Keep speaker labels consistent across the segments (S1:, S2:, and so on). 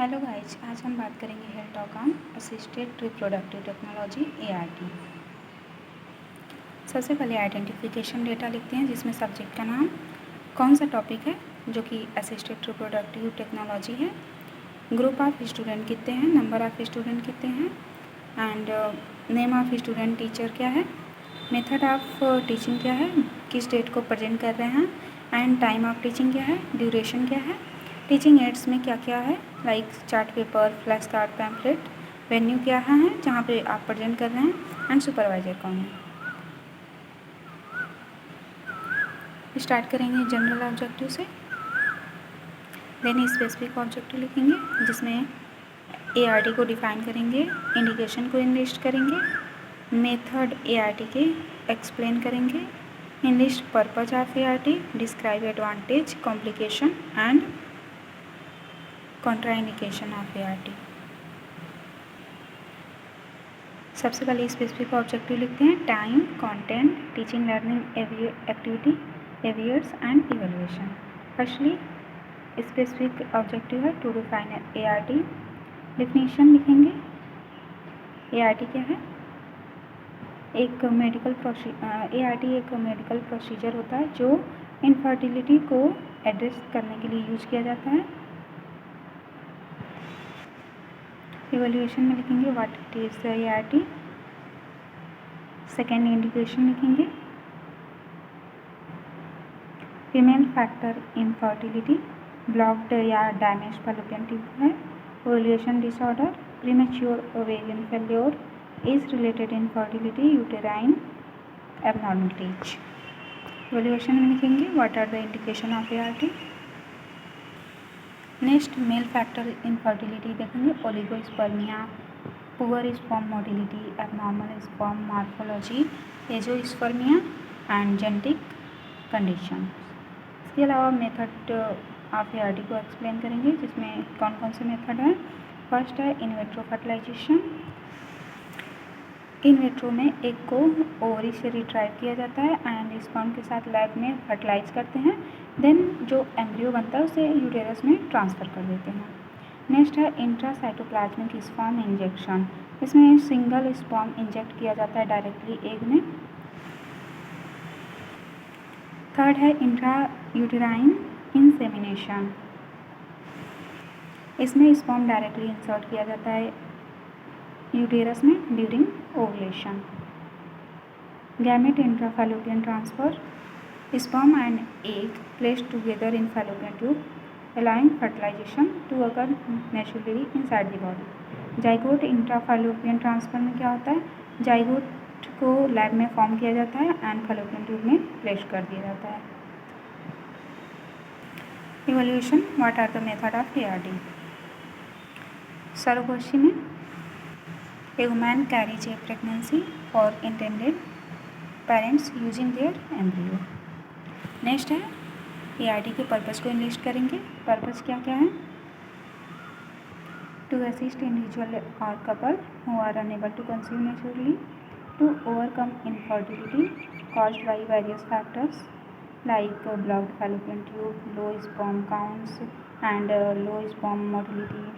S1: Hello guys, आज हम बात करेंगे health talk on assisted reproductive technology ART। सबसे पहले आइडेंटिफिकेशन डेटा लिखते हैं जिसमें सब्जेक्ट का नाम, कौन सा टॉपिक है जो कि असिस्टेड रिप्रोडक्टिव टेक्नोलॉजी है, ग्रुप ऑफ स्टूडेंट कितने हैं, नंबर ऑफ स्टूडेंट कितने हैं, and name of student teacher क्या है, मेथड ऑफ टीचिंग क्या है, किस डेट को प्रेजेंट कर रहे हैं, एंड टाइम ऑफ टीचिंग क्या है, ड्यूरेशन क्या है, टीचिंग एड्स में क्या क्या है like chart paper, flash card, pamphlet, venue क्या है जहाँ पे आप प्रेजेंट कर रहे हैं, एंड सुपरवाइजर कौन है। स्टार्ट करेंगे जनरल ऑब्जेक्टिव से, देन स्पेसिफिक ऑब्जेक्टिव लिखेंगे जिसमें ART को डिफाइन करेंगे, इंडिकेशन को इनलिस्ट करेंगे, मेथड ART के एक्सप्लेन करेंगे, enlist purpose of ART, describe advantage, complication and contraindication of ART। सबसे पहले स्पेसिफिक ऑब्जेक्टिव लिखते हैं, time, content, teaching learning activity, एवियर्स and evaluation. Firstly specific objective है टू डिफाइन ART। डिफिनीशन लिखेंगे, ART क्या है, एक मेडिकल ART एक मेडिकल प्रोसीजर होता है जो इनफर्टिलिटी को एड्रेस करने के लिए यूज किया जाता है। इवैल्यूएशन में लिखेंगे what it is the ART। Second indication लिखेंगे, फीमेल फैक्टर इनफर्टिलिटी, ब्लॉक्ड या डैमेज फैलोपियन ट्यूब है, ovulation disorder, premature ovarian failure, age related infertility, uterine abnormalities. Evaluation में लिखेंगे what are the indication of ART। Next male factor infertility देखेंगे, oligospermia, poor sperm motility, abnormal sperm morphology, azoospermia and genetic condition. इसके अलावा method of ART को explain करेंगे जिसमें कौन कौन से मेथड हैं। फर्स्ट है in vitro fertilisation. In vitro में एग को ओवरी से रिट्राइव किया जाता है एंड स्पर्म के साथ लैब में फर्टिलाइज करते हैं, देन जो एम्ब्रियो बनता है उसे यूटेरस में ट्रांसफ़र कर देते हैं। नेक्स्ट है इंट्रासाइटोप्लाज्मिक स्पर्म इंजेक्शन। इसमें सिंगल स्पर्म इंजेक्ट किया जाता है डायरेक्टली एग में। थर्ड है इंट्रा यूटेराइन इंसेमिनेशन। इसमें स्पर्म डायरेक्टली इंसर्ट किया जाता है यूटेरस में during ovulation. Gamete intrafallopian transfer, sperm and egg placed together in fallopian tube allowing fertilization to occur naturally inside the body. Zygote intrafallopian transfer में क्या होता है, zygote को लैब में फॉर्म किया जाता है एंड फैलोपियन ट्यूब में प्लेस कर दिया जाता है। Evaluation, what are the method of ART। Surrogacy में a woman carries a pregnancy for intended parents using their embryo। Next है ART के पर्पज़ को इनलिस्ट करेंगे। पर्पज़ क्या क्या है, टू असिस्ट इंडिविजुअल और couple who are unable to conceive naturally, to overcome infertility caused by various factors like blocked fallopian tube, low sperm counts and low sperm motility.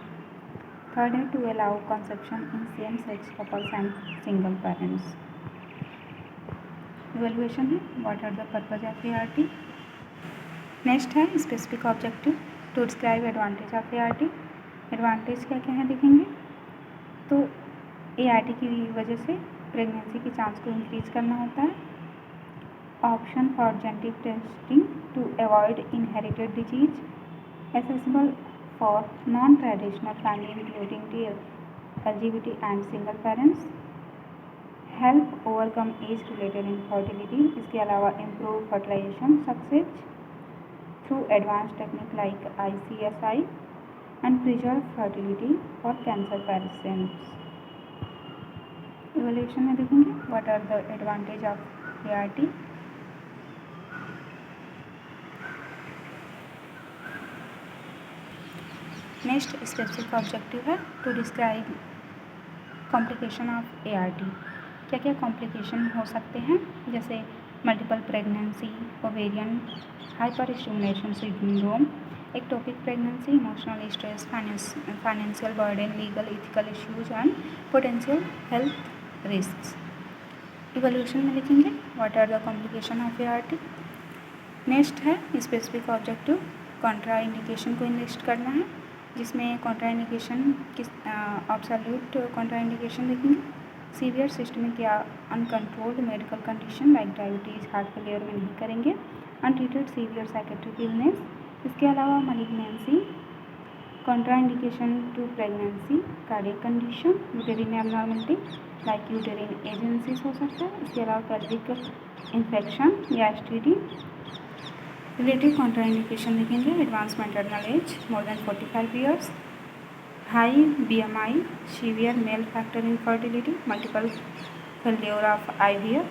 S1: Third है to allow conception in same sex couples and single parents. Evaluation है what are the purpose of ART। Next है specific objective to describe advantage of ART। Advantage क्या क्या है देखेंगे, तो ART की वजह से प्रेगनेंसी की चांस को इंक्रीज करना होता है। Option for genetic testing to avoid inherited disease, accessible for non traditional family including LGBT and single parents, help overcome age related infertility. इसके अलावा improve fertilization success through advance technique like ICSI and preserve fertility for cancer patients. Evaluation में देखेंगे what are the advantage of ART। Next specific objective है to describe complication of ART। क्या क्या complication हो सकते हैं, जैसे multiple pregnancy, ovarian hyper stimulation syndrome, एक topic pregnancy, emotional stress, financial burden, legal ethical issues and potential health risks. Evolution में लिखेंगे what are the complication of ART। Next है स्पेसिफिक ऑब्जेक्टिव, कॉन्ट्रा इंडिकेशन को list करना है, जिसमें contra indication किस absolute contra indication लिखेंगे severe systemic या uncontrolled medical condition like diabetes, heart failure में नहीं करेंगे, अनट्रीटेड सीवियर साइकेट्रिक इलनेस। इसके अलावा malignancy, contra indication to pregnancy, cardiac condition, uterine abnormality like uterine agencies हो सकता है। इसके अलावा पेल्विक इन्फेक्शन या STD। रिलेटिव कॉन्ट्रा इंडिकेशन लिखेंगे advance maternal age more than 45 years, high BMI, severe male factor infertility, multiple failure of IVF,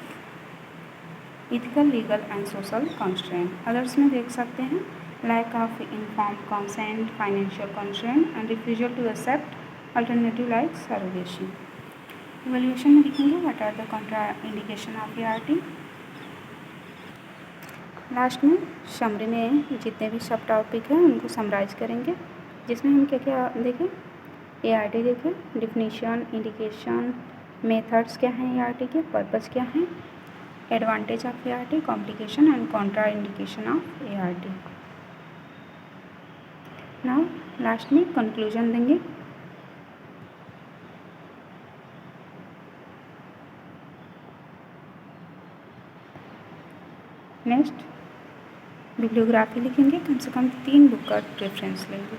S1: ethical legal and social constraint. Others में देख सकते हैं lack of informed consent, financial constraint and refusal to accept alternative like surrogacy. Evaluation में लिखेंगे what are the contra indication of ART। Last में summary में जितने भी सब टॉपिक हैं उनको समराइज करेंगे, जिसमें हम क्या क्या देखें, ART देखें, डिफिनीशन, इंडिकेशन, मेथड्स क्या हैं ART के, पर्पस क्या हैं, advantage of ART, complication and Contra indication of ART। Now last में कंक्लूजन देंगे। नेक्स्ट बिब्लियोग्राफी लिखेंगे, कम से कम 3 बुक का रेफरेंस लेंगे।